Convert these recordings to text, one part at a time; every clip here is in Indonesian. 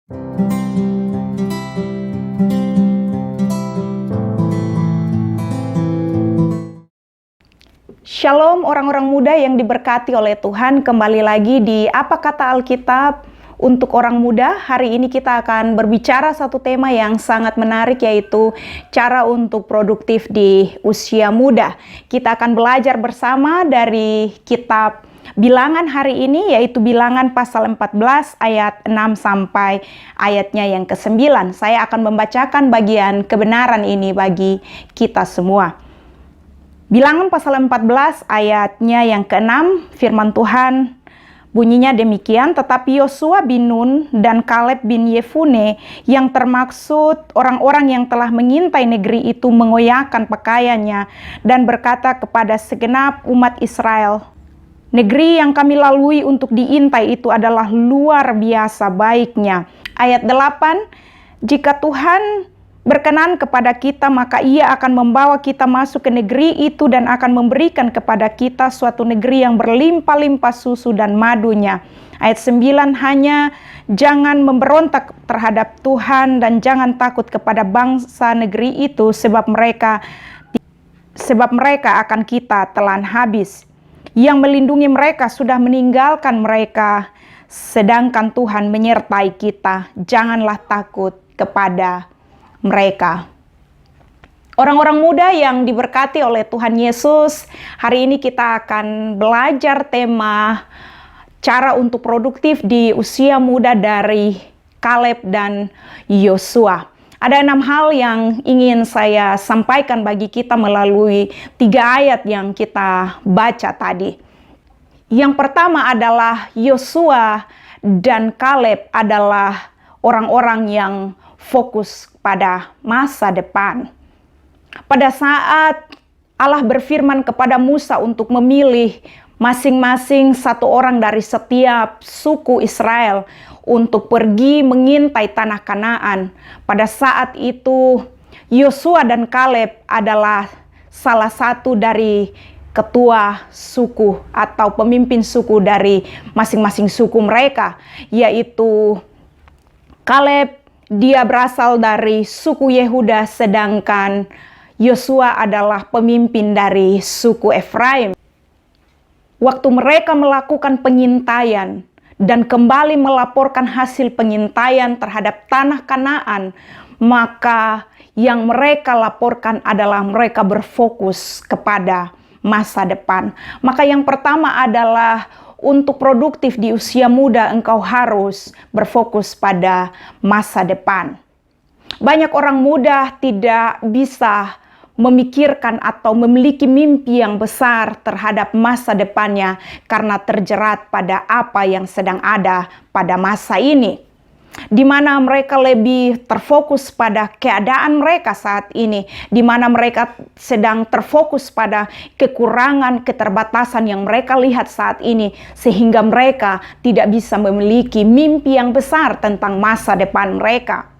Shalom orang-orang muda yang diberkati oleh Tuhan, kembali lagi di Apa Kata Alkitab untuk orang muda. Hari ini kita akan berbicara satu tema yang sangat menarik, yaitu cara untuk produktif di usia muda. Kita akan belajar bersama dari kitab Bilangan hari ini, yaitu Bilangan pasal 14 ayat 6 sampai ayatnya yang ke-9. Saya akan membacakan bagian kebenaran ini bagi kita semua. Bilangan pasal 14 ayatnya yang ke-6, firman Tuhan bunyinya demikian, tetapi Yosua bin Nun dan Kaleb bin Yefune yang termaksud orang-orang yang telah mengintai negeri itu mengoyakkan pakaiannya dan berkata kepada segenap umat Israel, negeri yang kami lalui untuk diintai itu adalah luar biasa baiknya. Ayat 8, jika Tuhan berkenan kepada kita, maka Ia akan membawa kita masuk ke negeri itu dan akan memberikan kepada kita suatu negeri yang berlimpah-limpah susu dan madunya. Ayat 9, hanya jangan memberontak terhadap Tuhan dan jangan takut kepada bangsa negeri itu, sebab mereka akan kita telan habis. Yang melindungi mereka sudah meninggalkan mereka, sedangkan Tuhan menyertai kita. Janganlah takut kepada mereka. Orang-orang muda yang diberkati oleh Tuhan Yesus, hari ini kita akan belajar tema cara untuk produktif di usia muda dari Kaleb dan Yosua. Ada 6 hal yang ingin saya sampaikan bagi kita melalui 3 ayat yang kita baca tadi. Yang pertama adalah Yosua dan Kaleb adalah orang-orang yang fokus pada masa depan. Pada saat Allah berfirman kepada Musa untuk memilih masing-masing satu orang dari setiap suku Israel untuk pergi mengintai tanah Kanaan, pada saat itu Yosua dan Kaleb adalah salah satu dari ketua suku atau pemimpin suku dari masing-masing suku mereka, yaitu Kaleb, dia berasal dari suku Yehuda, sedangkan Yosua adalah pemimpin dari suku Efraim. Waktu mereka melakukan pengintaian dan kembali melaporkan hasil pengintaian terhadap tanah Kanaan, maka yang mereka laporkan adalah mereka berfokus kepada masa depan. Maka yang pertama adalah untuk produktif di usia muda, engkau harus berfokus pada masa depan. Banyak orang muda tidak bisa memikirkan atau memiliki mimpi yang besar terhadap masa depannya karena terjerat pada apa yang sedang ada pada masa ini, di mana mereka lebih terfokus pada keadaan mereka saat ini, di mana mereka sedang terfokus pada kekurangan, keterbatasan yang mereka lihat saat ini, sehingga mereka tidak bisa memiliki mimpi yang besar tentang masa depan mereka.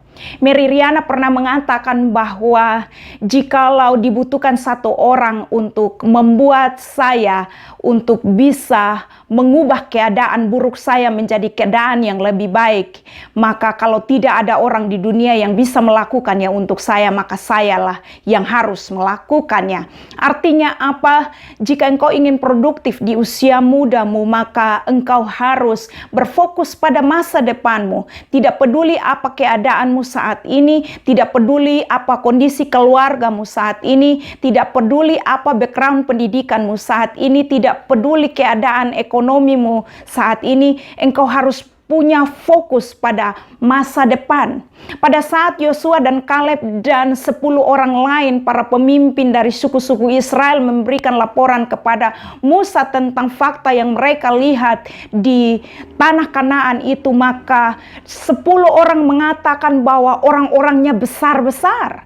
Mary Riana pernah mengatakan bahwa jikalau dibutuhkan satu orang untuk membuat saya untuk bisa mengubah keadaan buruk saya menjadi keadaan yang lebih baik, maka kalau tidak ada orang di dunia yang bisa melakukannya untuk saya, maka sayalah yang harus melakukannya. Artinya apa? Jika engkau ingin produktif di usia mudamu, maka engkau harus berfokus pada masa depanmu. Tidak peduli apa keadaanmu saat ini, tidak peduli apa kondisi keluargamu saat ini, tidak peduli apa background pendidikanmu saat ini, tidak peduli keadaan ekonomimu saat ini, engkau harus punya fokus pada masa depan. Pada saat Yosua dan Kaleb dan 10 orang lain, para pemimpin dari suku-suku Israel memberikan laporan kepada Musa tentang fakta yang mereka lihat di tanah Kanaan itu, maka 10 orang mengatakan bahwa orang-orangnya besar-besar.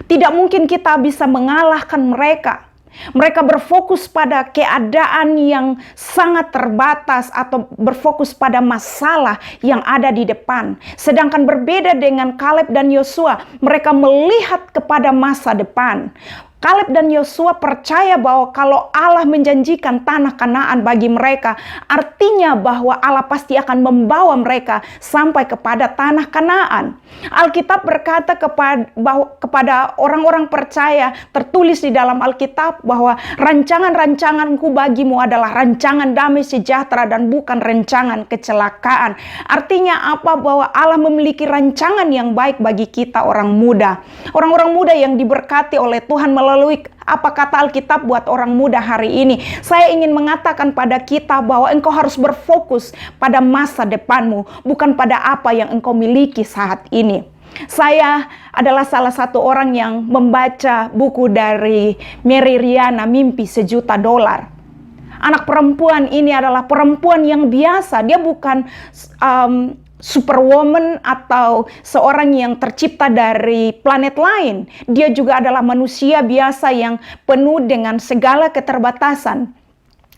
Tidak mungkin kita bisa mengalahkan mereka. Mereka berfokus pada keadaan yang sangat terbatas atau berfokus pada masalah yang ada di depan. Sedangkan berbeda dengan Kaleb dan Yosua, mereka melihat kepada masa depan. Kaleb dan Yosua percaya bahwa kalau Allah menjanjikan tanah Kanaan bagi mereka, artinya bahwa Allah pasti akan membawa mereka sampai kepada tanah Kanaan. Alkitab berkata kepada orang-orang percaya, tertulis di dalam Alkitab bahwa rancangan-rancanganku bagimu adalah rancangan damai sejahtera dan bukan rancangan kecelakaan. Artinya apa? Bahwa Allah memiliki rancangan yang baik bagi kita orang muda. Orang-orang muda yang diberkati oleh Tuhan melalui apa kata Alkitab buat orang muda hari ini. Saya ingin mengatakan pada kita bahwa engkau harus berfokus pada masa depanmu, bukan pada apa yang engkau miliki saat ini. Saya adalah salah satu orang yang membaca buku dari Mary Riana, Mimpi $1 Juta. Anak perempuan ini adalah perempuan yang biasa. Dia bukan superwoman atau seorang yang tercipta dari planet lain. Dia juga adalah manusia biasa yang penuh dengan segala keterbatasan.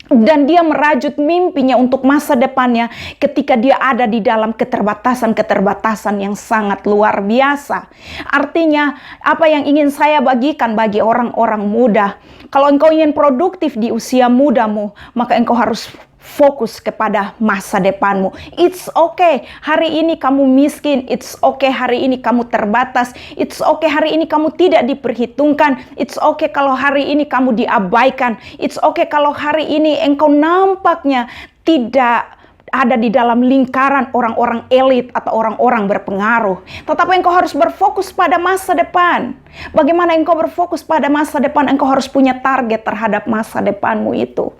Dan dia merajut mimpinya untuk masa depannya ketika dia ada di dalam keterbatasan-keterbatasan yang sangat luar biasa. Artinya, apa yang ingin saya bagikan bagi orang-orang muda, kalau engkau ingin produktif di usia mudamu, maka engkau harus fokus kepada masa depanmu. It's okay hari ini kamu miskin, it's okay hari ini kamu terbatas, it's okay hari ini kamu tidak diperhitungkan, it's okay kalau hari ini kamu diabaikan, it's okay kalau hari ini engkau nampaknya tidak ada di dalam lingkaran orang-orang elit atau orang-orang berpengaruh. Tetapi engkau harus berfokus pada masa depan. Bagaimana engkau berfokus pada masa depan? Engkau harus punya target terhadap masa depanmu itu.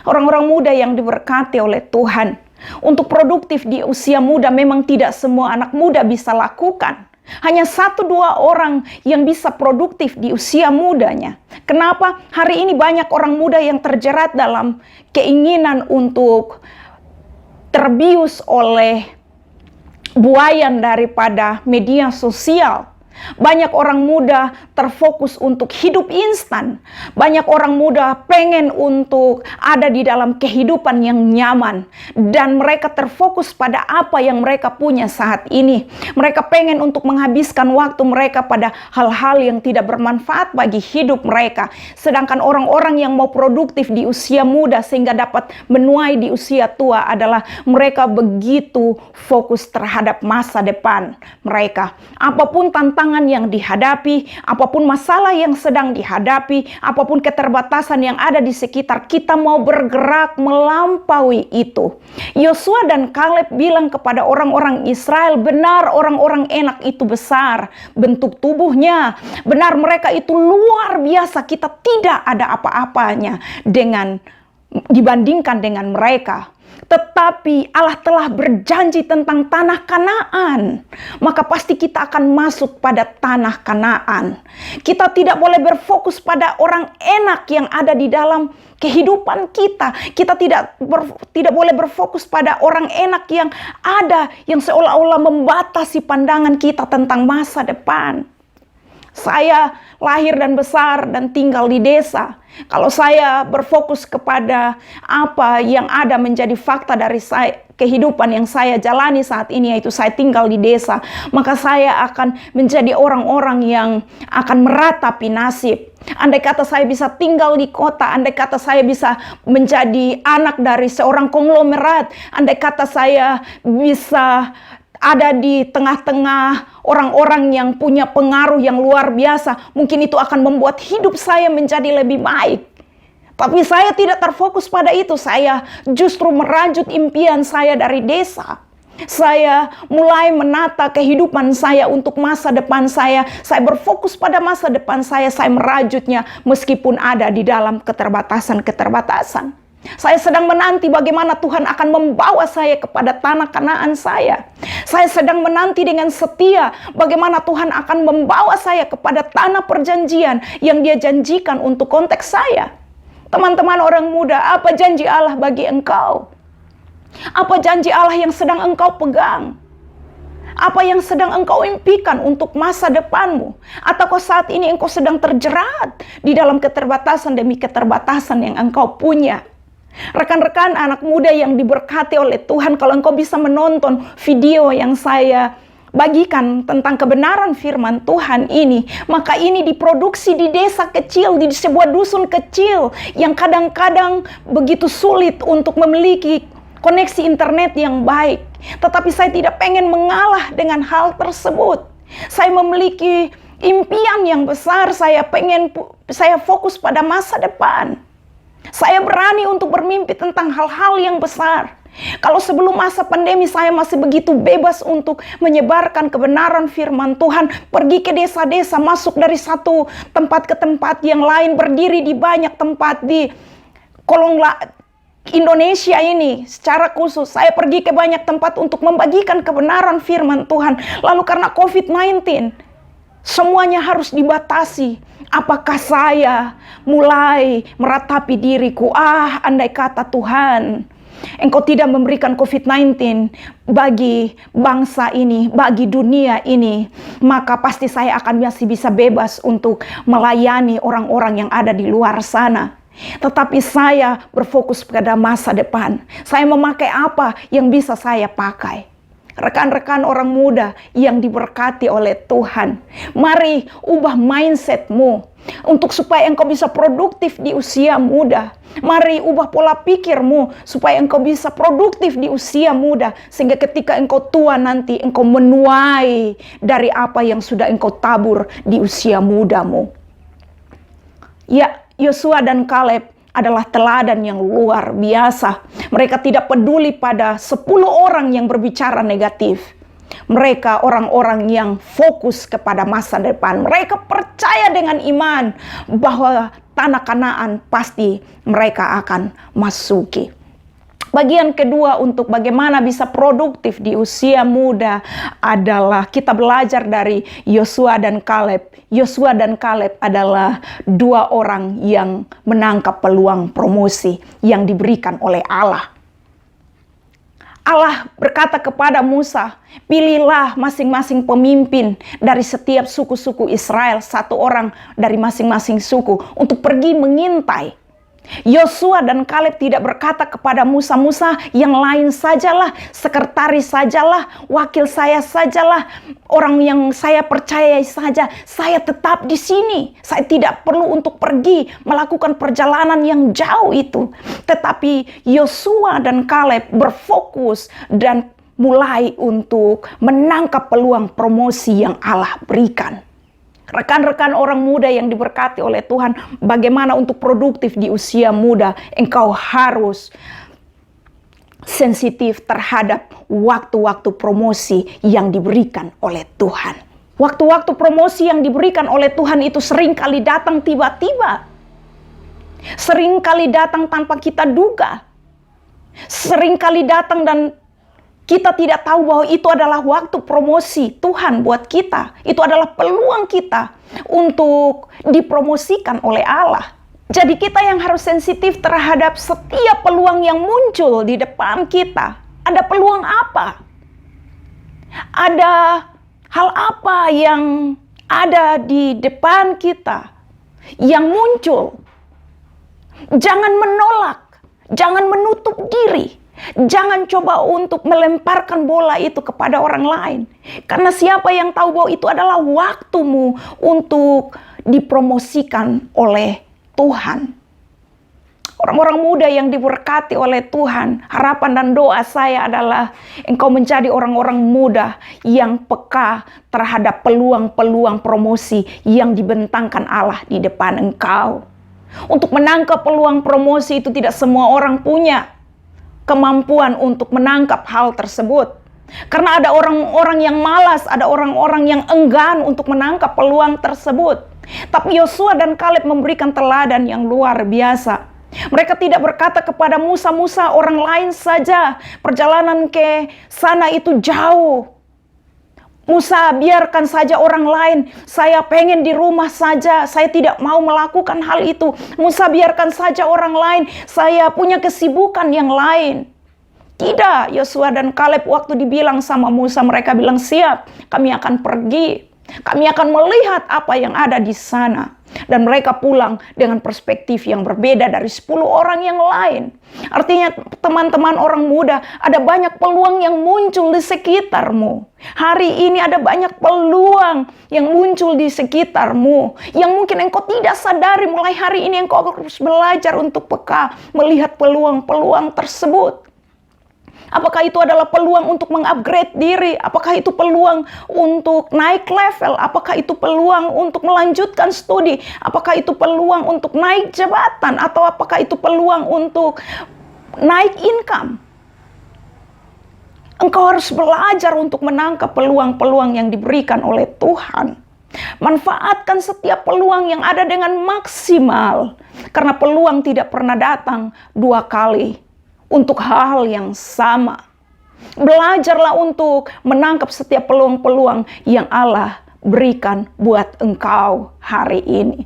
Orang-orang muda yang diberkati oleh Tuhan, untuk produktif di usia muda memang tidak semua anak muda bisa lakukan. Hanya 1-2 orang yang bisa produktif di usia mudanya. Kenapa? Hari ini banyak orang muda yang terjerat dalam keinginan untuk terbius oleh buayan daripada media sosial. Banyak orang muda terfokus untuk hidup instan. Banyak orang muda pengen untuk ada di dalam kehidupan yang nyaman. Dan mereka terfokus pada apa yang mereka punya saat ini. Mereka pengen untuk menghabiskan waktu mereka pada hal-hal yang tidak bermanfaat bagi hidup mereka. Sedangkan orang-orang yang mau produktif di usia muda sehingga dapat menuai di usia tua adalah mereka begitu fokus terhadap masa depan mereka. Apapun tantangan yang dihadapi, apapun masalah yang sedang dihadapi, apapun keterbatasan yang ada di sekitar, kita mau bergerak melampaui itu. Yosua dan Kaleb bilang kepada orang-orang Israel, benar orang-orang enak itu besar bentuk tubuhnya, benar mereka itu luar biasa, kita tidak ada apa-apanya dibandingkan dengan mereka. Tetapi Allah telah berjanji tentang tanah Kanaan, maka pasti kita akan masuk pada tanah Kanaan. Kita tidak boleh berfokus pada orang enak yang ada di dalam kehidupan kita. Kita tidak boleh berfokus pada orang enak yang ada, yang seolah-olah membatasi pandangan kita tentang masa depan. Saya lahir dan besar dan tinggal di desa. Kalau saya berfokus kepada apa yang ada menjadi fakta dari kehidupan yang saya jalani saat ini, yaitu saya tinggal di desa, maka saya akan menjadi orang-orang yang akan meratapi nasib. Andai kata saya bisa tinggal di kota, andai kata saya bisa menjadi anak dari seorang konglomerat, andai kata saya bisa ada di tengah-tengah orang-orang yang punya pengaruh yang luar biasa, mungkin itu akan membuat hidup saya menjadi lebih baik. Tapi saya tidak terfokus pada itu. Saya justru merajut impian saya dari desa. Saya mulai menata kehidupan saya untuk masa depan saya. Saya berfokus pada masa depan saya merajutnya meskipun ada di dalam keterbatasan-keterbatasan. Saya sedang menanti bagaimana Tuhan akan membawa saya kepada tanah Kanaan saya. Saya sedang menanti dengan setia bagaimana Tuhan akan membawa saya kepada tanah perjanjian yang Dia janjikan untuk konteks saya. Teman-teman orang muda, apa janji Allah bagi engkau? Apa janji Allah yang sedang engkau pegang? Apa yang sedang engkau impikan untuk masa depanmu? Ataukah saat ini engkau sedang terjerat di dalam keterbatasan demi keterbatasan yang engkau punya? Rekan-rekan anak muda yang diberkati oleh Tuhan, kalau engkau bisa menonton video yang saya bagikan tentang kebenaran firman Tuhan ini, maka ini diproduksi di desa kecil, di sebuah dusun kecil yang kadang-kadang begitu sulit untuk memiliki koneksi internet yang baik. Tetapi saya tidak pengen mengalah dengan hal tersebut. Saya memiliki impian yang besar, saya fokus pada masa depan. Saya berani untuk bermimpi tentang hal-hal yang besar. Kalau sebelum masa pandemi saya masih begitu bebas untuk menyebarkan kebenaran firman Tuhan, pergi ke desa-desa, masuk dari satu tempat ke tempat yang lain, berdiri di banyak tempat di kolong Indonesia ini secara khusus. Saya pergi ke banyak tempat untuk membagikan kebenaran firman Tuhan. Lalu karena COVID-19, semuanya harus dibatasi. Apakah saya mulai meratapi diriku, andai kata Tuhan, Engkau tidak memberikan COVID-19 bagi bangsa ini, bagi dunia ini, maka pasti saya akan masih bisa bebas untuk melayani orang-orang yang ada di luar sana. Tetapi saya berfokus pada masa depan. Saya memakai apa yang bisa saya pakai. Rekan-rekan orang muda yang diberkati oleh Tuhan, mari ubah mindsetmu untuk supaya engkau bisa produktif di usia muda. Mari ubah pola pikirmu supaya engkau bisa produktif di usia muda, sehingga ketika engkau tua nanti engkau menuai dari apa yang sudah engkau tabur di usia mudamu. Ya, Yosua dan Kaleb adalah teladan yang luar biasa. Mereka tidak peduli pada 10 orang yang berbicara negatif. Mereka orang-orang yang fokus kepada masa depan. Mereka percaya dengan iman bahwa tanah Kanaan pasti mereka akan masuki. Bagian kedua untuk bagaimana bisa produktif di usia muda adalah kita belajar dari Yosua dan Kaleb. Yosua dan Kaleb adalah 2 orang yang menangkap peluang promosi yang diberikan oleh Allah. Allah berkata kepada Musa, pilihlah masing-masing pemimpin dari setiap suku-suku Israel, 1 orang dari masing-masing suku untuk pergi mengintai. Yosua dan Kaleb tidak berkata kepada Musa, Musa yang lain sajalah, sekretaris sajalah, wakil saya sajalah, orang yang saya percayai saja, saya tetap di sini. Saya tidak perlu untuk pergi melakukan perjalanan yang jauh itu. Tetapi Yosua dan Kaleb berfokus dan mulai untuk menangkap peluang promosi yang Allah berikan. Rekan-rekan orang muda yang diberkati oleh Tuhan, bagaimana untuk produktif di usia muda? Engkau harus sensitif terhadap waktu-waktu promosi yang diberikan oleh Tuhan. Waktu-waktu promosi yang diberikan oleh Tuhan itu seringkali datang tiba-tiba. Seringkali datang tanpa kita duga. Seringkali datang dan kita tidak tahu bahwa itu adalah waktu promosi Tuhan buat kita. Itu adalah peluang kita untuk dipromosikan oleh Allah. Jadi kita yang harus sensitif terhadap setiap peluang yang muncul di depan kita. Ada peluang apa? Ada hal apa yang ada di depan kita yang muncul? Jangan menolak, jangan menutup diri. Jangan coba untuk melemparkan bola itu kepada orang lain. Karena siapa yang tahu bahwa itu adalah waktumu untuk dipromosikan oleh Tuhan. Orang-orang muda yang diberkati oleh Tuhan, harapan dan doa saya adalah engkau menjadi orang-orang muda yang peka terhadap peluang-peluang promosi yang dibentangkan Allah di depan engkau. Untuk menangkap peluang promosi itu tidak semua orang punya kemampuan untuk menangkap hal tersebut. Karena ada orang-orang yang malas, ada orang-orang yang enggan untuk menangkap peluang tersebut. Tapi Yosua dan Kaleb memberikan teladan yang luar biasa. Mereka tidak berkata kepada Musa, Musa orang lain saja, perjalanan ke sana itu jauh. Musa biarkan saja orang lain, saya pengen di rumah saja, saya tidak mau melakukan hal itu. Musa biarkan saja orang lain, saya punya kesibukan yang lain. Tidak, Yosua dan Kaleb waktu dibilang sama Musa, mereka bilang siap, kami akan pergi. Kami akan melihat apa yang ada di sana. Dan mereka pulang dengan perspektif yang berbeda dari 10 orang yang lain. Artinya teman-teman orang muda, ada banyak peluang yang muncul di sekitarmu. Hari ini ada banyak peluang yang muncul di sekitarmu, yang mungkin engkau tidak sadari. Mulai hari ini engkau harus belajar untuk peka melihat peluang-peluang tersebut. Apakah itu adalah peluang untuk mengupgrade diri? Apakah itu peluang untuk naik level? Apakah itu peluang untuk melanjutkan studi? Apakah itu peluang untuk naik jabatan? Atau apakah itu peluang untuk naik income? Engkau harus belajar untuk menangkap peluang-peluang yang diberikan oleh Tuhan. Manfaatkan setiap peluang yang ada dengan maksimal. Karena peluang tidak pernah datang 2 kali untuk hal yang sama. Belajarlah untuk menangkap setiap peluang-peluang yang Allah berikan buat engkau hari ini.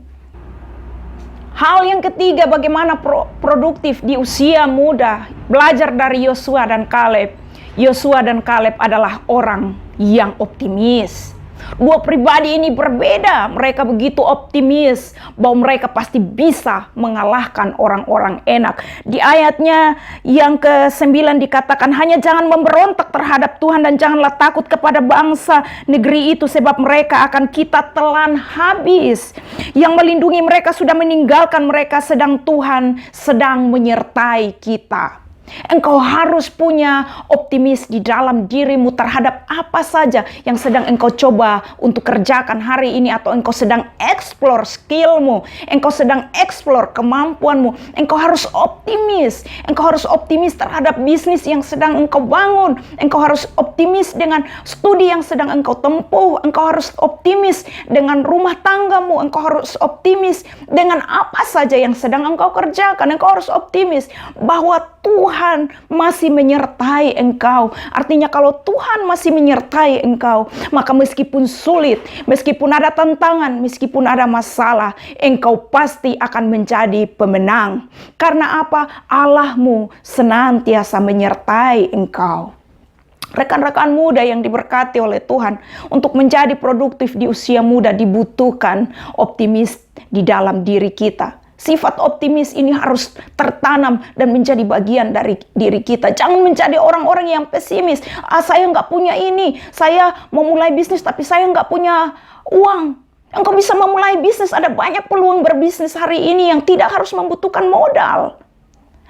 Hal yang ketiga, bagaimana produktif di usia muda. Belajar dari Yosua dan Kaleb. Yosua dan Kaleb adalah orang yang optimis. Dua pribadi ini berbeda. Mereka begitu optimis bahwa mereka pasti bisa mengalahkan orang-orang enak. Di ayatnya yang ke-9 dikatakan, hanya jangan memberontak terhadap Tuhan dan janganlah takut kepada bangsa negeri itu, sebab mereka akan kita telan habis. Yang melindungi mereka sudah meninggalkan mereka, sedang Tuhan sedang menyertai kita. Engkau harus punya optimis di dalam dirimu terhadap apa saja yang sedang engkau coba untuk kerjakan hari ini, atau engkau sedang explore skillmu, engkau sedang explore kemampuanmu. Engkau harus optimis. Engkau harus optimis terhadap bisnis yang sedang engkau bangun. Engkau harus optimis dengan studi yang sedang engkau tempuh. Engkau harus optimis dengan rumah tanggamu. Engkau harus optimis dengan apa saja yang sedang engkau kerjakan. Engkau harus optimis bahwa Tuhan masih menyertai engkau. Artinya kalau Tuhan masih menyertai engkau, maka meskipun sulit, meskipun ada tantangan, meskipun ada masalah, engkau pasti akan menjadi pemenang. Karena apa? Allahmu senantiasa menyertai engkau. Rekan-rekan muda yang diberkati oleh Tuhan, untuk menjadi produktif di usia muda dibutuhkan optimis di dalam diri kita. Sifat optimis ini harus tertanam dan menjadi bagian dari diri kita. Jangan menjadi orang-orang yang pesimis. Saya nggak punya ini. Saya mau mulai bisnis tapi saya nggak punya uang. Engkau bisa memulai bisnis. Ada banyak peluang berbisnis hari ini yang tidak harus membutuhkan modal.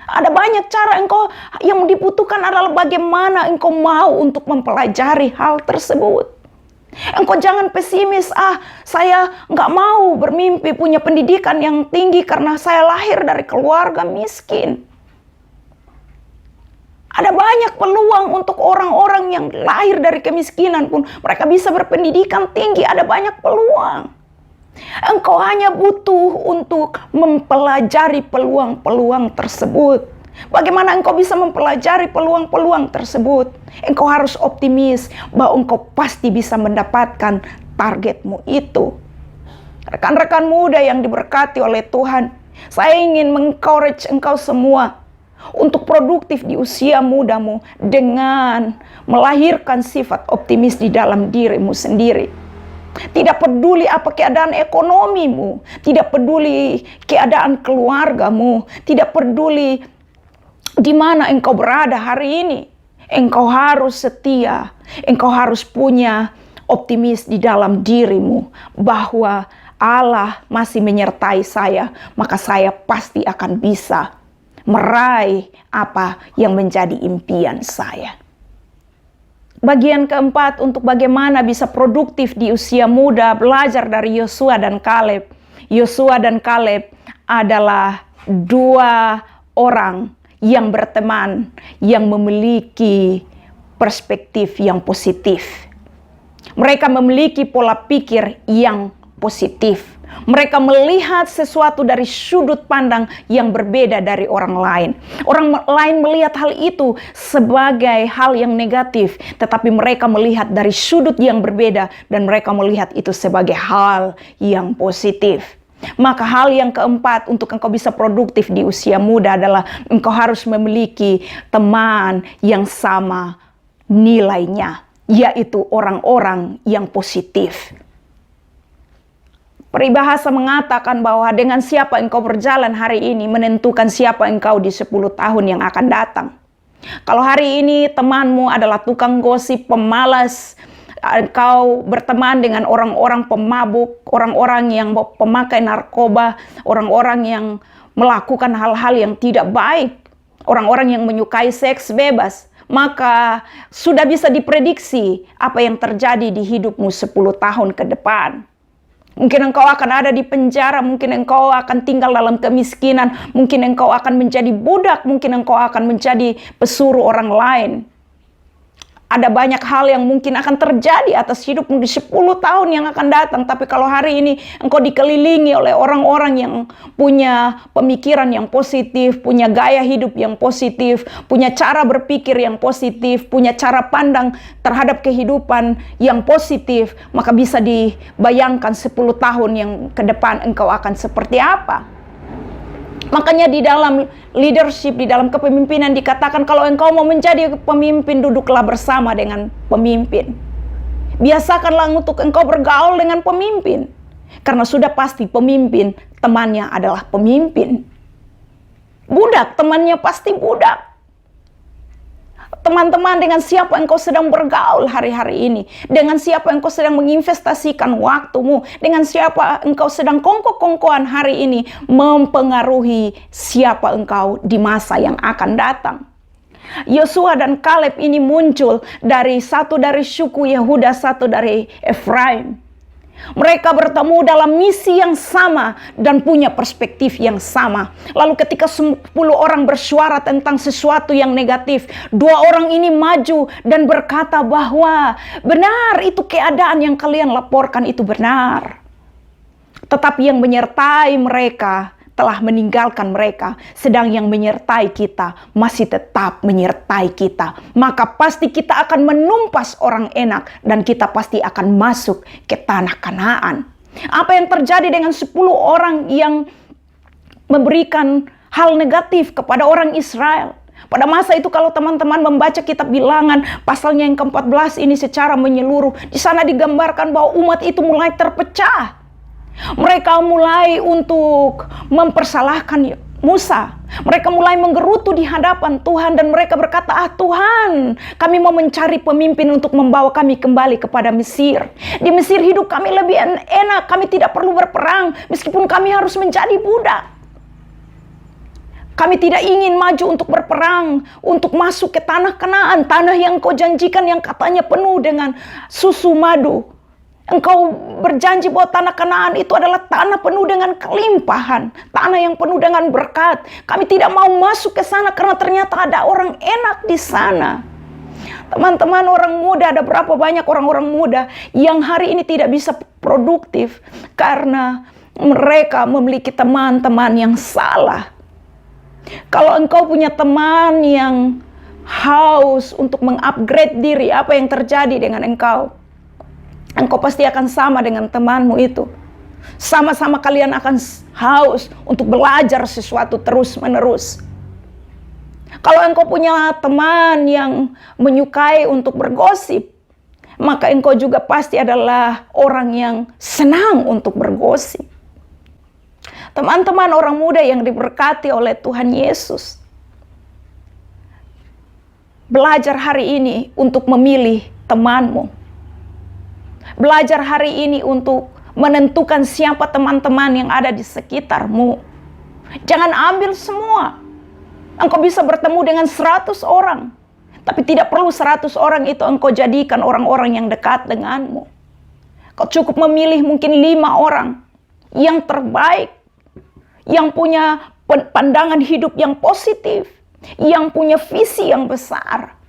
Ada banyak cara. Engkau yang dibutuhkan adalah bagaimana engkau mau untuk mempelajari hal tersebut. Engkau jangan pesimis, saya nggak mau bermimpi punya pendidikan yang tinggi karena saya lahir dari keluarga miskin. Ada banyak peluang untuk orang-orang yang lahir dari kemiskinan pun mereka bisa berpendidikan tinggi. Ada banyak peluang. Engkau hanya butuh untuk mempelajari peluang-peluang tersebut. Bagaimana engkau bisa mempelajari peluang-peluang tersebut? Engkau harus optimis bahwa engkau pasti bisa mendapatkan targetmu itu. Rekan-rekan muda yang diberkati oleh Tuhan, saya ingin mengencourage engkau semua untuk produktif di usia mudamu dengan melahirkan sifat optimis di dalam dirimu sendiri. Tidak peduli apa keadaan ekonomimu, tidak peduli keadaan keluargamu, tidak peduli di mana engkau berada hari ini. Engkau harus setia, engkau harus punya optimis di dalam dirimu bahwa Allah masih menyertai saya, maka saya pasti akan bisa meraih apa yang menjadi impian saya. Bagian keempat, untuk bagaimana bisa produktif di usia muda, belajar dari Yosua dan Kaleb. Yosua dan Kaleb adalah dua orang yang berteman, yang memiliki perspektif yang positif. Mereka memiliki pola pikir yang positif. Mereka melihat sesuatu dari sudut pandang yang berbeda dari orang lain. Orang lain melihat hal itu sebagai hal yang negatif, tetapi mereka melihat dari sudut yang berbeda dan mereka melihat itu sebagai hal yang positif. Maka hal yang keempat untuk engkau bisa produktif di usia muda adalah engkau harus memiliki teman yang sama nilainya, yaitu orang-orang yang positif. Peribahasa mengatakan bahwa dengan siapa engkau berjalan hari ini menentukan siapa engkau di 10 tahun yang akan datang. Kalau hari ini temanmu adalah tukang gosip, pemalas, engkau berteman dengan orang-orang pemabuk, orang-orang yang pemakai narkoba, orang-orang yang melakukan hal-hal yang tidak baik, orang-orang yang menyukai seks bebas, maka sudah bisa diprediksi apa yang terjadi di hidupmu 10 tahun ke depan. Mungkin engkau akan ada di penjara, mungkin engkau akan tinggal dalam kemiskinan, mungkin engkau akan menjadi budak, mungkin engkau akan menjadi pesuruh orang lain. Ada banyak hal yang mungkin akan terjadi atas hidupmu di 10 tahun yang akan datang. Tapi kalau hari ini engkau dikelilingi oleh orang-orang yang punya pemikiran yang positif, punya gaya hidup yang positif, punya cara berpikir yang positif, punya cara pandang terhadap kehidupan yang positif, maka bisa dibayangkan 10 tahun yang ke depan engkau akan seperti apa. Makanya di dalam leadership, di dalam kepemimpinan dikatakan kalau engkau mau menjadi pemimpin, duduklah bersama dengan pemimpin. Biasakanlah untuk engkau bergaul dengan pemimpin. Karena sudah pasti pemimpin, temannya adalah pemimpin. Budak, temannya pasti budak. Teman-teman, dengan siapa engkau sedang bergaul hari-hari ini? Dengan siapa engkau sedang menginvestasikan waktumu? Dengan siapa engkau sedang kongko-kongkoan hari ini mempengaruhi siapa engkau di masa yang akan datang. Yosua dan Kaleb ini muncul satu dari suku Yehuda, satu dari Efraim. Mereka bertemu dalam misi yang sama dan punya perspektif yang sama. Lalu ketika 10 orang bersuara tentang sesuatu yang negatif, 2 orang ini maju dan berkata bahwa benar, itu keadaan yang kalian laporkan itu benar. Tetapi yang menyertai mereka telah meninggalkan mereka, sedang yang menyertai kita masih tetap menyertai kita. Maka pasti kita akan menumpas orang enak dan kita pasti akan masuk ke tanah Kanaan. Apa yang terjadi dengan 10 orang yang memberikan hal negatif kepada orang Israel? Pada masa itu kalau teman-teman membaca kitab Bilangan pasalnya yang ke-14 ini secara menyeluruh, di sana digambarkan bahwa umat itu mulai terpecah. Mereka mulai untuk mempersalahkan Musa. Mereka mulai menggerutu di hadapan Tuhan dan mereka berkata, Tuhan, kami mau mencari pemimpin untuk membawa kami kembali kepada Mesir. Di Mesir hidup kami lebih enak, kami tidak perlu berperang meskipun kami harus menjadi budak. Kami tidak ingin maju untuk berperang, untuk masuk ke tanah Kanaan, tanah yang kau janjikan yang katanya penuh dengan susu madu. Engkau berjanji bahwa tanah Kanaan itu adalah tanah penuh dengan kelimpahan, tanah yang penuh dengan berkat. Kami tidak mau masuk ke sana karena ternyata ada orang enak di sana. Teman-teman, orang muda, ada berapa banyak orang-orang muda yang hari ini tidak bisa produktif karena mereka memiliki teman-teman yang salah. Kalau engkau punya teman yang haus untuk mengupgrade diri, apa yang terjadi dengan engkau? Engkau pasti akan sama dengan temanmu itu. Sama-sama kalian akan haus untuk belajar sesuatu terus-menerus. Kalau engkau punya teman yang menyukai untuk bergosip, maka engkau juga pasti adalah orang yang senang untuk bergosip. Teman-teman, orang muda yang diberkati oleh Tuhan Yesus, belajar hari ini untuk memilih temanmu. Belajar hari ini untuk menentukan siapa teman-teman yang ada di sekitarmu. Jangan ambil semua. Engkau bisa bertemu dengan 100 orang. Tapi tidak perlu 100 orang itu engkau jadikan orang-orang yang dekat denganmu. Kau cukup memilih mungkin 5 orang yang terbaik. Yang punya pandangan hidup yang positif. Yang punya visi yang besar.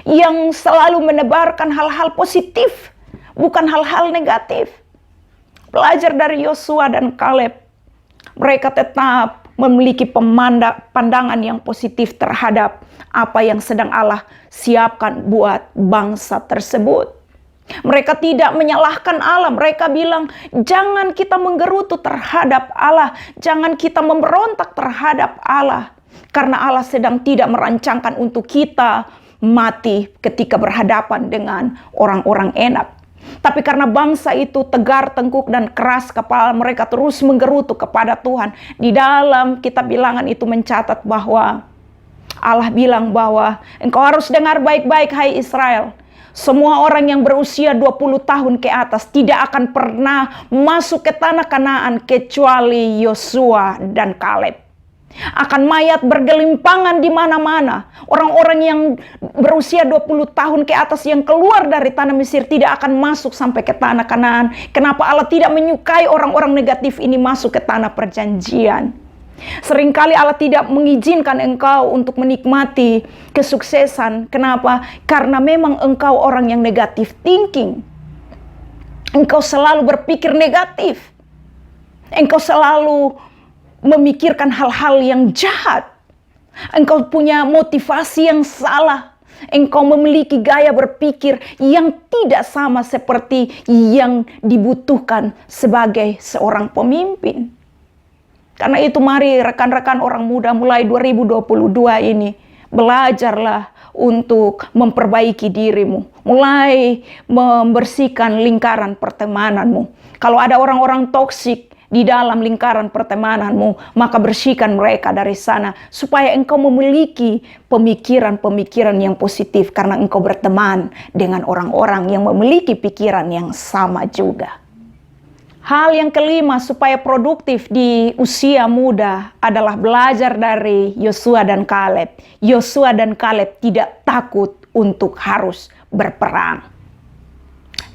Yang selalu menebarkan hal-hal positif, bukan hal-hal negatif. Belajar dari Yosua dan Kaleb. Mereka tetap memiliki pandangan yang positif terhadap apa yang sedang Allah siapkan buat bangsa tersebut. Mereka tidak menyalahkan Allah. Mereka bilang, jangan kita menggerutu terhadap Allah. Jangan kita memberontak terhadap Allah. Karena Allah sedang tidak merancangkan untuk kita mati ketika berhadapan dengan orang-orang enak. Tapi karena bangsa itu tegar, tengkuk, dan keras kepala, mereka terus menggerutu kepada Tuhan. Di dalam kitab Bilangan itu mencatat bahwa Allah bilang bahwa engkau harus dengar baik-baik, hai Israel. Semua orang yang berusia 20 tahun ke atas tidak akan pernah masuk ke tanah Kanaan kecuali Yosua dan Kaleb. Akan mayat bergelimpangan di mana-mana. Orang-orang yang berusia 20 tahun ke atas yang keluar dari tanah Mesir tidak akan masuk sampai ke tanah Kanaan. Kenapa Allah tidak menyukai orang-orang negatif ini masuk ke tanah perjanjian? Seringkali Allah tidak mengizinkan engkau untuk menikmati kesuksesan. Kenapa? Karena memang engkau orang yang negatif thinking. Engkau selalu berpikir negatif. Engkau selalu memikirkan hal-hal yang jahat. Engkau punya motivasi yang salah. Engkau memiliki gaya berpikir yang tidak sama seperti yang dibutuhkan sebagai seorang pemimpin. Karena itu mari rekan-rekan orang muda mulai 2022 ini belajarlah untuk memperbaiki dirimu. Mulai membersihkan lingkaran pertemananmu. Kalau ada orang-orang toksik di dalam lingkaran pertemananmu, maka bersihkan mereka dari sana supaya engkau memiliki pemikiran-pemikiran yang positif karena engkau berteman dengan orang-orang yang memiliki pikiran yang sama juga. Hal yang kelima supaya produktif di usia muda adalah belajar dari Yosua dan Kaleb. Yosua dan Kaleb tidak takut untuk harus berperang.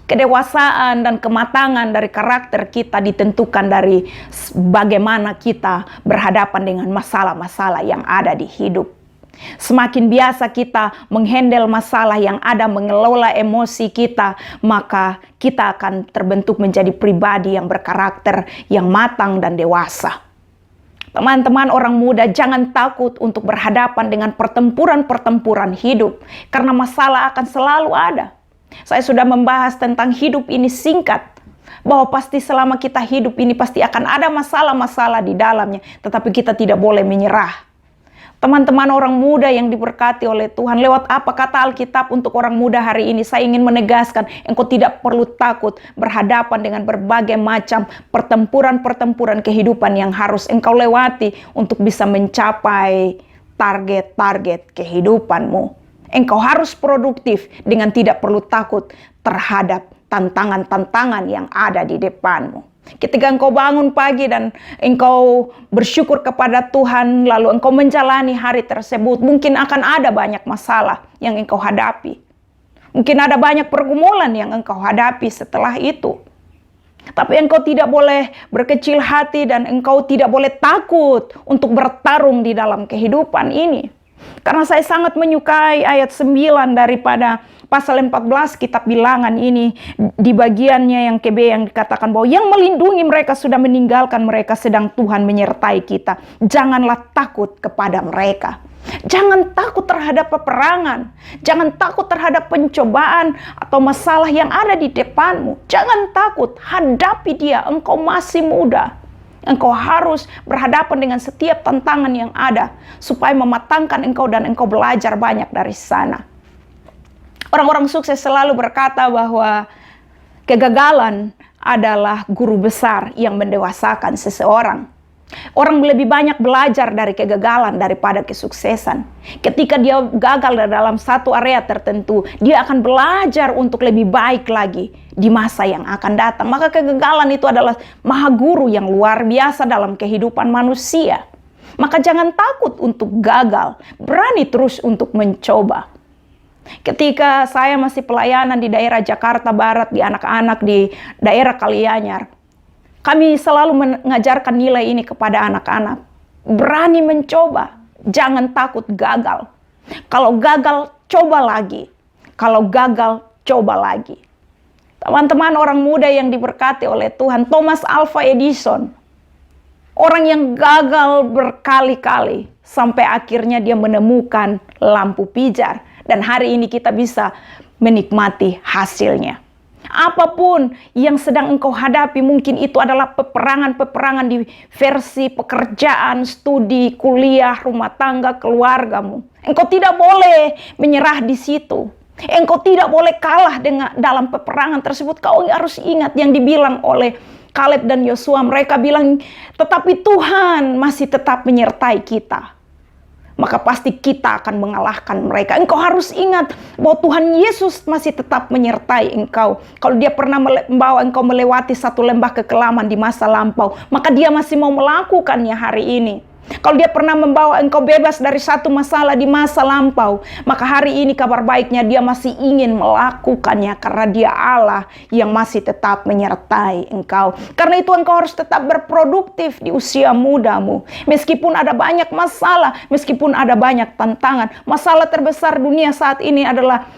Kedewasaan dan kematangan dari karakter kita ditentukan dari bagaimana kita berhadapan dengan masalah-masalah yang ada di hidup. Semakin biasa kita menghandle masalah yang ada, mengelola emosi kita, maka kita akan terbentuk menjadi pribadi yang berkarakter, yang matang dan dewasa. Teman-teman orang muda, jangan takut untuk berhadapan dengan pertempuran-pertempuran hidup, karena masalah akan selalu ada. Saya sudah membahas tentang hidup ini singkat, bahwa pasti selama kita hidup ini pasti akan ada masalah-masalah di dalamnya, tetapi kita tidak boleh menyerah. Teman-teman orang muda yang diberkati oleh Tuhan, lewat apa kata Alkitab untuk orang muda hari ini, saya ingin menegaskan, engkau tidak perlu takut berhadapan dengan berbagai macam pertempuran-pertempuran kehidupan yang harus engkau lewati untuk bisa mencapai target-target kehidupanmu. Engkau harus produktif dengan tidak perlu takut terhadap tantangan-tantangan yang ada di depanmu. Ketika engkau bangun pagi dan engkau bersyukur kepada Tuhan, lalu engkau menjalani hari tersebut, mungkin akan ada banyak masalah yang engkau hadapi. Mungkin ada banyak pergumulan yang engkau hadapi setelah itu. Tapi engkau tidak boleh berkecil hati dan engkau tidak boleh takut untuk bertarung di dalam kehidupan ini. Karena saya sangat menyukai ayat 9 daripada pasal 14 kitab Bilangan ini. Di bagiannya yang KB yang dikatakan bahwa yang melindungi mereka sudah meninggalkan mereka sedang Tuhan menyertai kita. Janganlah takut kepada mereka. Jangan takut terhadap peperangan. Jangan takut terhadap pencobaan atau masalah yang ada di depanmu. Jangan takut, hadapi dia, engkau masih muda. Engkau harus berhadapan dengan setiap tantangan yang ada supaya mematangkan engkau dan engkau belajar banyak dari sana. Orang-orang sukses selalu berkata bahwa kegagalan adalah guru besar yang mendewasakan seseorang. Orang lebih banyak belajar dari kegagalan daripada kesuksesan. Ketika dia gagal dalam satu area tertentu, dia akan belajar untuk lebih baik lagi di masa yang akan datang. Maka kegagalan itu adalah maha guru yang luar biasa dalam kehidupan manusia. Maka jangan takut untuk gagal, berani terus untuk mencoba. Ketika saya masih pelayanan di daerah Jakarta Barat, di anak-anak di daerah Kalianyar, kami selalu mengajarkan nilai ini kepada anak-anak. Berani mencoba, jangan takut gagal. Kalau gagal, coba lagi. Kalau gagal, coba lagi. Teman-teman orang muda yang diberkati oleh Tuhan, Thomas Alva Edison, orang yang gagal berkali-kali sampai akhirnya dia menemukan lampu pijar. Dan hari ini kita bisa menikmati hasilnya. Apapun yang sedang engkau hadapi, mungkin itu adalah peperangan-peperangan di versi pekerjaan, studi, kuliah, rumah tangga, keluargamu. Engkau tidak boleh menyerah di situ. Engkau tidak boleh kalah dengan dalam peperangan tersebut. Kau harus ingat yang dibilang oleh Kaleb dan Yosua. Mereka bilang, tetapi Tuhan masih tetap menyertai kita. Maka pasti kita akan mengalahkan mereka. Engkau harus ingat bahwa Tuhan Yesus masih tetap menyertai engkau. Kalau dia pernah membawa engkau melewati satu lembah kekelaman di masa lampau, maka dia masih mau melakukannya hari ini. Kalau dia pernah membawa engkau bebas dari satu masalah di masa lampau, maka hari ini kabar baiknya dia masih ingin melakukannya, karena dia Allah yang masih tetap menyertai engkau. Karena itu engkau harus tetap berproduktif di usia mudamu. Meskipun ada banyak masalah, meskipun ada banyak tantangan. Masalah terbesar dunia saat ini adalah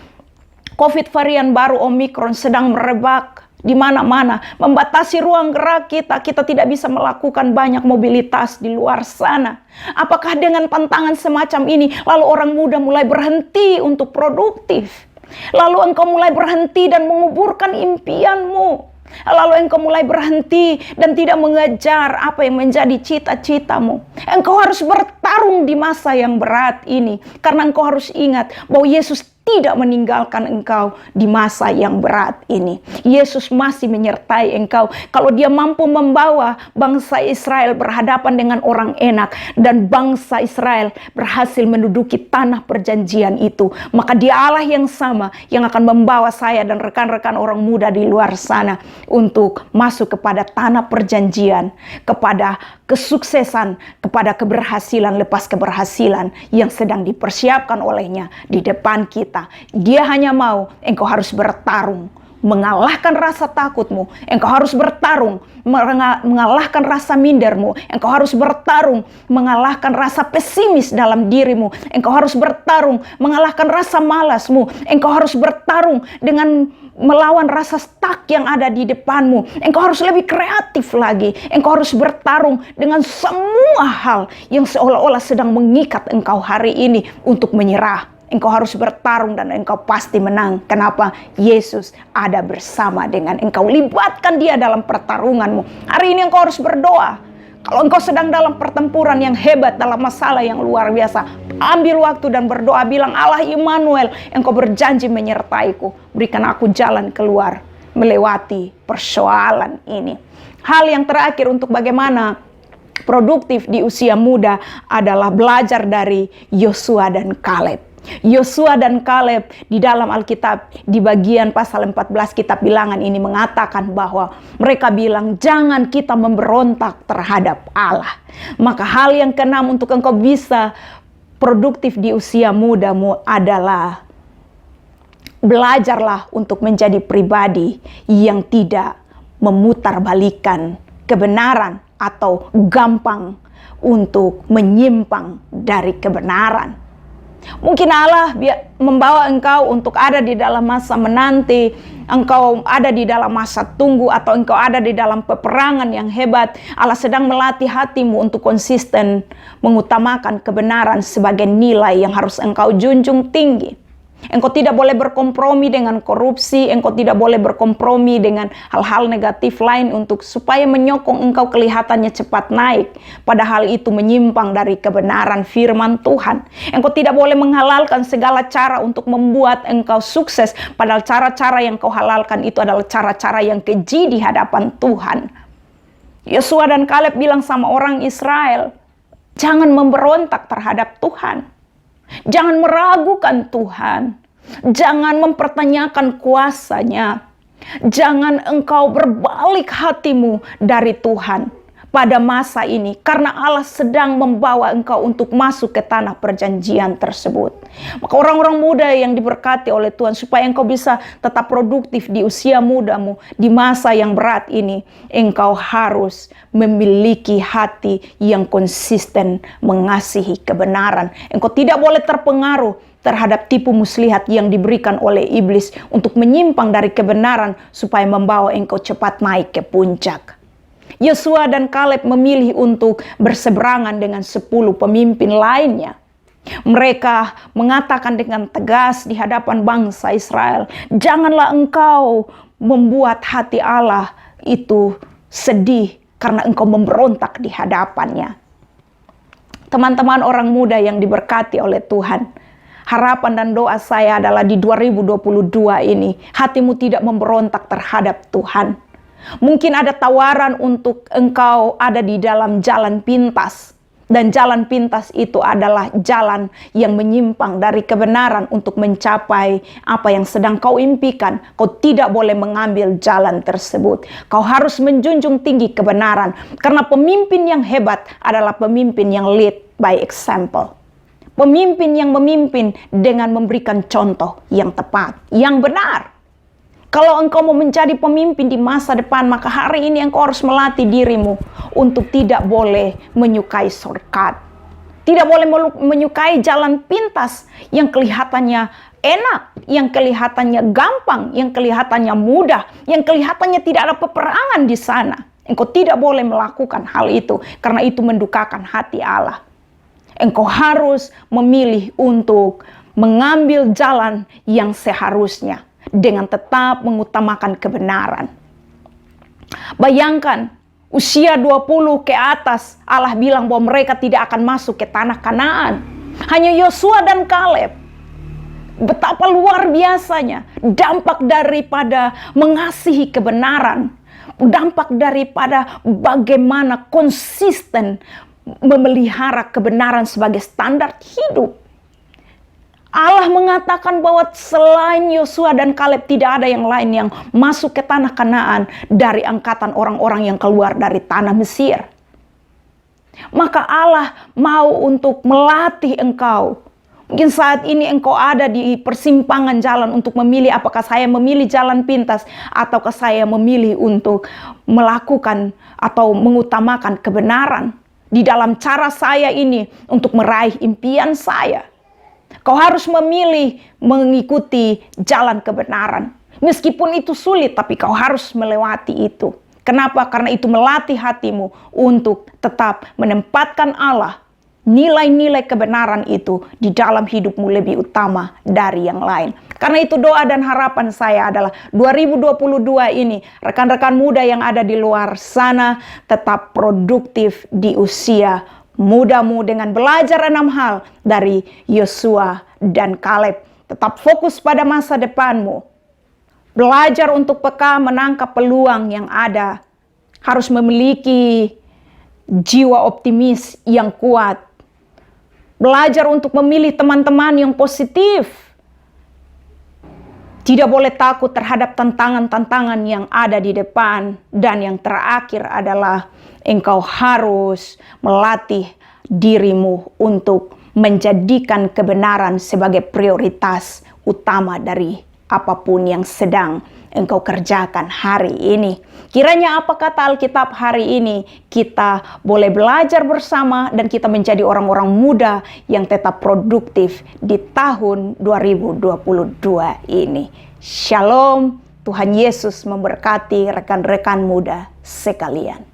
COVID varian baru Omikron sedang merebak di mana-mana, membatasi ruang gerak kita. Kita tidak bisa melakukan banyak mobilitas di luar sana. Apakah dengan tantangan semacam ini, lalu orang muda mulai berhenti untuk produktif? Lalu engkau mulai berhenti dan menguburkan impianmu. Lalu engkau mulai berhenti dan tidak mengejar apa yang menjadi cita-citamu. Engkau harus bertarung di masa yang berat ini, karena engkau harus ingat bahwa Yesus tidak meninggalkan engkau di masa yang berat ini. Yesus masih menyertai engkau. Kalau dia mampu membawa bangsa Israel berhadapan dengan orang enak, dan bangsa Israel berhasil menduduki tanah perjanjian itu, maka dia Allah yang sama yang akan membawa saya dan rekan-rekan orang muda di luar sana untuk masuk kepada tanah perjanjian, kepada kesuksesan, kepada keberhasilan lepas keberhasilan yang sedang dipersiapkan olehnya di depan kita. Dia hanya mau engkau harus bertarung, mengalahkan rasa takutmu. Engkau harus bertarung, mengalahkan rasa mindermu. Engkau harus bertarung, mengalahkan rasa pesimis dalam dirimu. Engkau harus bertarung, mengalahkan rasa malasmu. Engkau harus bertarung dengan melawan rasa stuck yang ada di depanmu. Engkau harus lebih kreatif lagi. Engkau harus bertarung dengan semua hal yang seolah-olah sedang mengikat engkau hari ini untuk menyerah. Engkau harus bertarung dan engkau pasti menang. Kenapa? Yesus ada bersama dengan engkau. Libatkan dia dalam pertarunganmu. Hari ini engkau harus berdoa. Kalau engkau sedang dalam pertempuran yang hebat, dalam masalah yang luar biasa, ambil waktu dan berdoa. Bilang, Allah Immanuel, engkau berjanji menyertaiku. Berikan aku jalan keluar melewati persoalan ini. Hal yang terakhir untuk bagaimana produktif di usia muda adalah belajar dari Yosua dan Kaleb. Yosua dan Kaleb di dalam Alkitab, di bagian pasal 14 kitab Bilangan ini mengatakan bahwa mereka bilang, jangan kita memberontak terhadap Allah. Maka hal yang keenam untuk engkau bisa produktif di usia mudamu adalah belajarlah untuk menjadi pribadi yang tidak memutarbalikan kebenaran atau gampang untuk menyimpang dari kebenaran. Mungkin Allah membawa engkau untuk ada di dalam masa menanti, engkau ada di dalam masa tunggu, atau engkau ada di dalam peperangan yang hebat. Allah sedang melatih hatimu untuk konsisten mengutamakan kebenaran sebagai nilai yang harus engkau junjung tinggi. Engkau tidak boleh berkompromi dengan korupsi, engkau tidak boleh berkompromi dengan hal-hal negatif lain untuk supaya menyokong engkau kelihatannya cepat naik, padahal itu menyimpang dari kebenaran firman Tuhan. Engkau tidak boleh menghalalkan segala cara untuk membuat engkau sukses, padahal cara-cara yang kau halalkan itu adalah cara-cara yang keji di hadapan Tuhan. Yosua dan Kaleb bilang sama orang Israel, jangan memberontak terhadap Tuhan. Jangan meragukan Tuhan. Jangan mempertanyakan kuasanya. Jangan engkau berbalik hatimu dari Tuhan pada masa ini, karena Allah sedang membawa engkau untuk masuk ke tanah perjanjian tersebut. Maka orang-orang muda yang diberkati oleh Tuhan, supaya engkau bisa tetap produktif di usia mudamu, di masa yang berat ini, engkau harus memiliki hati yang konsisten mengasihi kebenaran. Engkau tidak boleh terpengaruh terhadap tipu muslihat yang diberikan oleh iblis untuk menyimpang dari kebenaran supaya membawa engkau cepat naik ke puncak. Yosua dan Kaleb memilih untuk berseberangan dengan 10 pemimpin lainnya. Mereka mengatakan dengan tegas di hadapan bangsa Israel, janganlah engkau membuat hati Allah itu sedih karena engkau memberontak di hadapannya. Teman-teman orang muda yang diberkati oleh Tuhan, harapan dan doa saya adalah di 2022 ini, hatimu tidak memberontak terhadap Tuhan. Mungkin ada tawaran untuk engkau ada di dalam jalan pintas. Dan jalan pintas itu adalah jalan yang menyimpang dari kebenaran untuk mencapai apa yang sedang kau impikan. Kau tidak boleh mengambil jalan tersebut. Kau harus menjunjung tinggi kebenaran. Karena pemimpin yang hebat adalah pemimpin yang lead by example. Pemimpin yang memimpin dengan memberikan contoh yang tepat, yang benar. Kalau engkau mau menjadi pemimpin di masa depan, maka hari ini engkau harus melatih dirimu untuk tidak boleh menyukai shortcut. Tidak boleh menyukai jalan pintas yang kelihatannya enak, yang kelihatannya gampang, yang kelihatannya mudah, yang kelihatannya tidak ada peperangan di sana. Engkau tidak boleh melakukan hal itu karena itu mendukakan hati Allah. Engkau harus memilih untuk mengambil jalan yang seharusnya dengan tetap mengutamakan kebenaran. Bayangkan, usia 20 ke atas, Allah bilang bahwa mereka tidak akan masuk ke tanah Kanaan. Hanya Yosua dan Kaleb. Betapa luar biasanya dampak daripada mengasihi kebenaran. Dampak daripada bagaimana konsisten memelihara kebenaran sebagai standar hidup. Allah mengatakan bahwa selain Yosua dan Kaleb tidak ada yang lain yang masuk ke tanah Kanaan dari angkatan orang-orang yang keluar dari tanah Mesir. Maka Allah mau untuk melatih engkau. Mungkin saat ini engkau ada di persimpangan jalan untuk memilih apakah saya memilih jalan pintas ataukah saya memilih untuk melakukan atau mengutamakan kebenaran di dalam cara saya ini untuk meraih impian saya. Kau harus memilih mengikuti jalan kebenaran. Meskipun itu sulit, tapi kau harus melewati itu. Kenapa? Karena itu melatih hatimu untuk tetap menempatkan Allah. Nilai-nilai kebenaran itu di dalam hidupmu lebih utama dari yang lain. Karena itu doa dan harapan saya adalah 2022 ini rekan-rekan muda yang ada di luar sana tetap produktif di usia mudamu dengan belajar 6 hal dari Yosua dan Kaleb. Tetap fokus pada masa depanmu. Belajar untuk peka menangkap peluang yang ada. Harus memiliki jiwa optimis yang kuat. Belajar untuk memilih teman-teman yang positif. Tidak boleh takut terhadap tantangan-tantangan yang ada di depan. Dan yang terakhir adalah engkau harus melatih dirimu untuk menjadikan kebenaran sebagai prioritas utama dari apapun yang sedang engkau kerjakan hari ini. Kiranya apa kata Alkitab hari ini, kita boleh belajar bersama dan kita menjadi orang-orang muda yang tetap produktif di tahun 2022 ini. Shalom, Tuhan Yesus memberkati rekan-rekan muda sekalian.